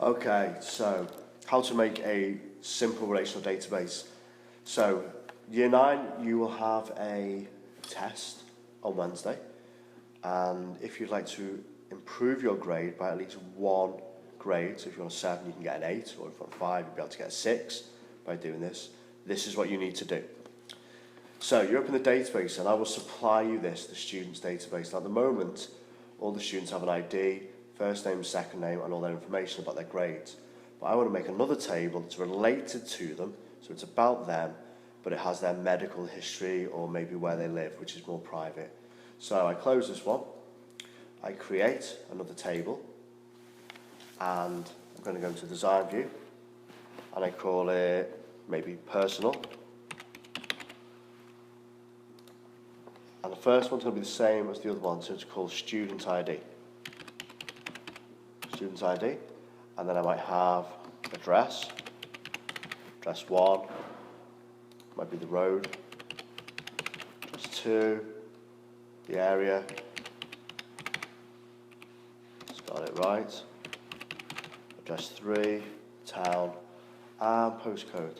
Okay, so how to make a simple relational database. So year 9, you will have a test on Wednesday, and if you'd like to improve your grade by at least 1 grade, so if you're on a 7 you can get an 8, or if you're on 5 you'll be able to get a 6 by doing this. This is what you need to do. So you open the database and I will supply you the students' database. Now at the moment, all the students have an ID, first name, second name, and all their information about their grades. But I want to make another table that's related to them, so it's about them, but it has their medical history or maybe where they live, which is more private. So I close this one, I create another table, and I'm going to go into design view, and I call it maybe personal. And the first one's going to be the same as the other one, so it's called student ID. Student ID, and then I might have address 1, might be the road, address 2, the area, spell it right, address 3, town, and postcode.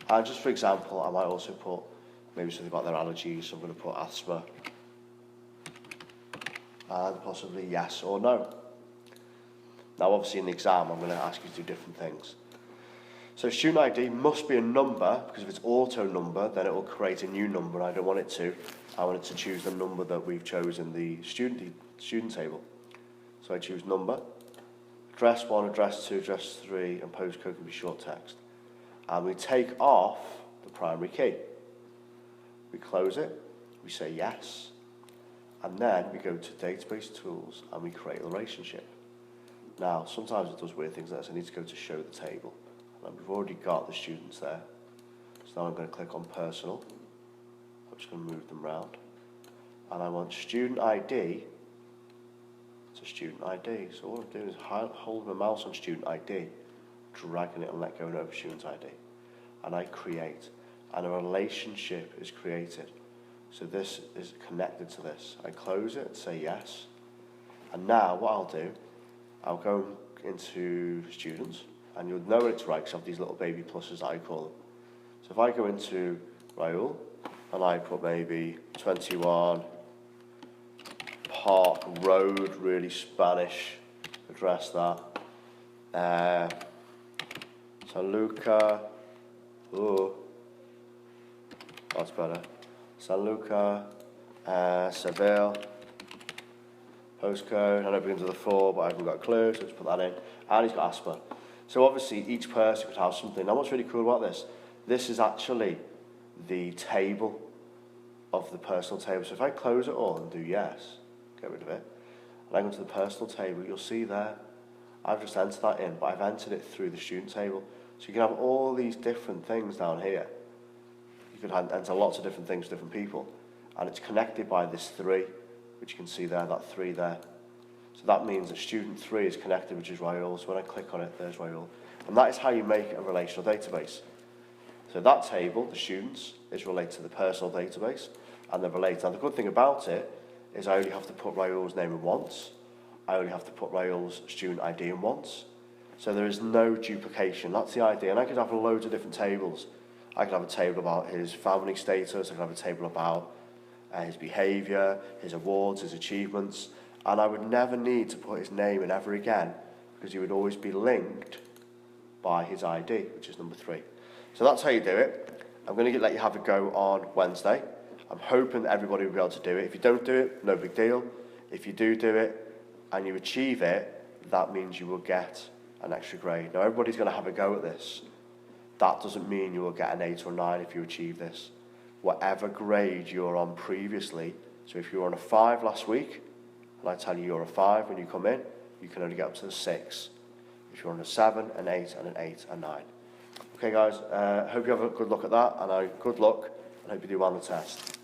And just for example, I might also put maybe something about their allergies, so I'm going to put asthma, and possibly yes or no. Now obviously in the exam I'm going to ask you to do different things. So student ID must be a number, because if it's auto number then it will create a new number, and I don't want it to. I want it to choose the number that we've chosen, the student table. So I choose number, address 1, address 2, address 3, and postcode can be short text. And we take off the primary key. We close it, we say yes, and then we go to database tools and we create a relationship. Now sometimes it does weird things like this. I need to go to show the table, and we've already got the students there. So now I'm going to click on personal. I'm just going to move them around, and I want student ID to student ID. So all I'm doing is hold my mouse on student ID, dragging it and let go over student ID, and I create, and a relationship is created. So this is connected to this. I close it and say yes. And now what I'll do, I'll go into students, and you'll know it's right because I have these little baby pluses that I call them. So if I go into Raul and I put maybe 21 Park Road, really Spanish, address that. San Luca, oh, that's better. San Luca, Seville, postcode, I know it begins with a 4, but I haven't got a clue, so let's put that in. And he's got asthma. So obviously each person could have something. Now what's really cool about this is actually the table of the personal table. So if I close it all and do yes, get rid of it, and I go to the personal table, you'll see there, I've just entered that in, but I've entered it through the student table. So you can have all these different things down here. You can enter lots of different things for different people, and it's connected by this 3, which you can see there, that 3 there. So that means that student 3 is connected, which is Raul. So when I click on it, there's Raul. And that is how you make a relational database. So that table, the students, is related to the personal database, and they're related. Now the good thing about it is I only have to put Raul's name in once. I only have to put Raul's student ID in once. So there is no duplication. That's the idea. And I could have loads of different tables. I could have a table about his family status, I could have a table about his behaviour, his awards, his achievements, and I would never need to put his name in ever again, because he would always be linked by his ID, which is number 3. So that's how you do it. I'm going to let you have a go on Wednesday. I'm hoping that everybody will be able to do it. If you don't do it, no big deal. If you do it and you achieve it, that means you will get an extra grade. Now everybody's going to have a go at this. That doesn't mean you will get an 8 or 9 if you achieve this. Whatever grade you're on previously, so if you were on a 5 last week, and I tell you you're a 5 when you come in, you can only get up to the 6. If you're on a 7, an 8, and an 8, and 9. Okay guys, hope you have a good look at that, and good luck, and hope you do well on the test.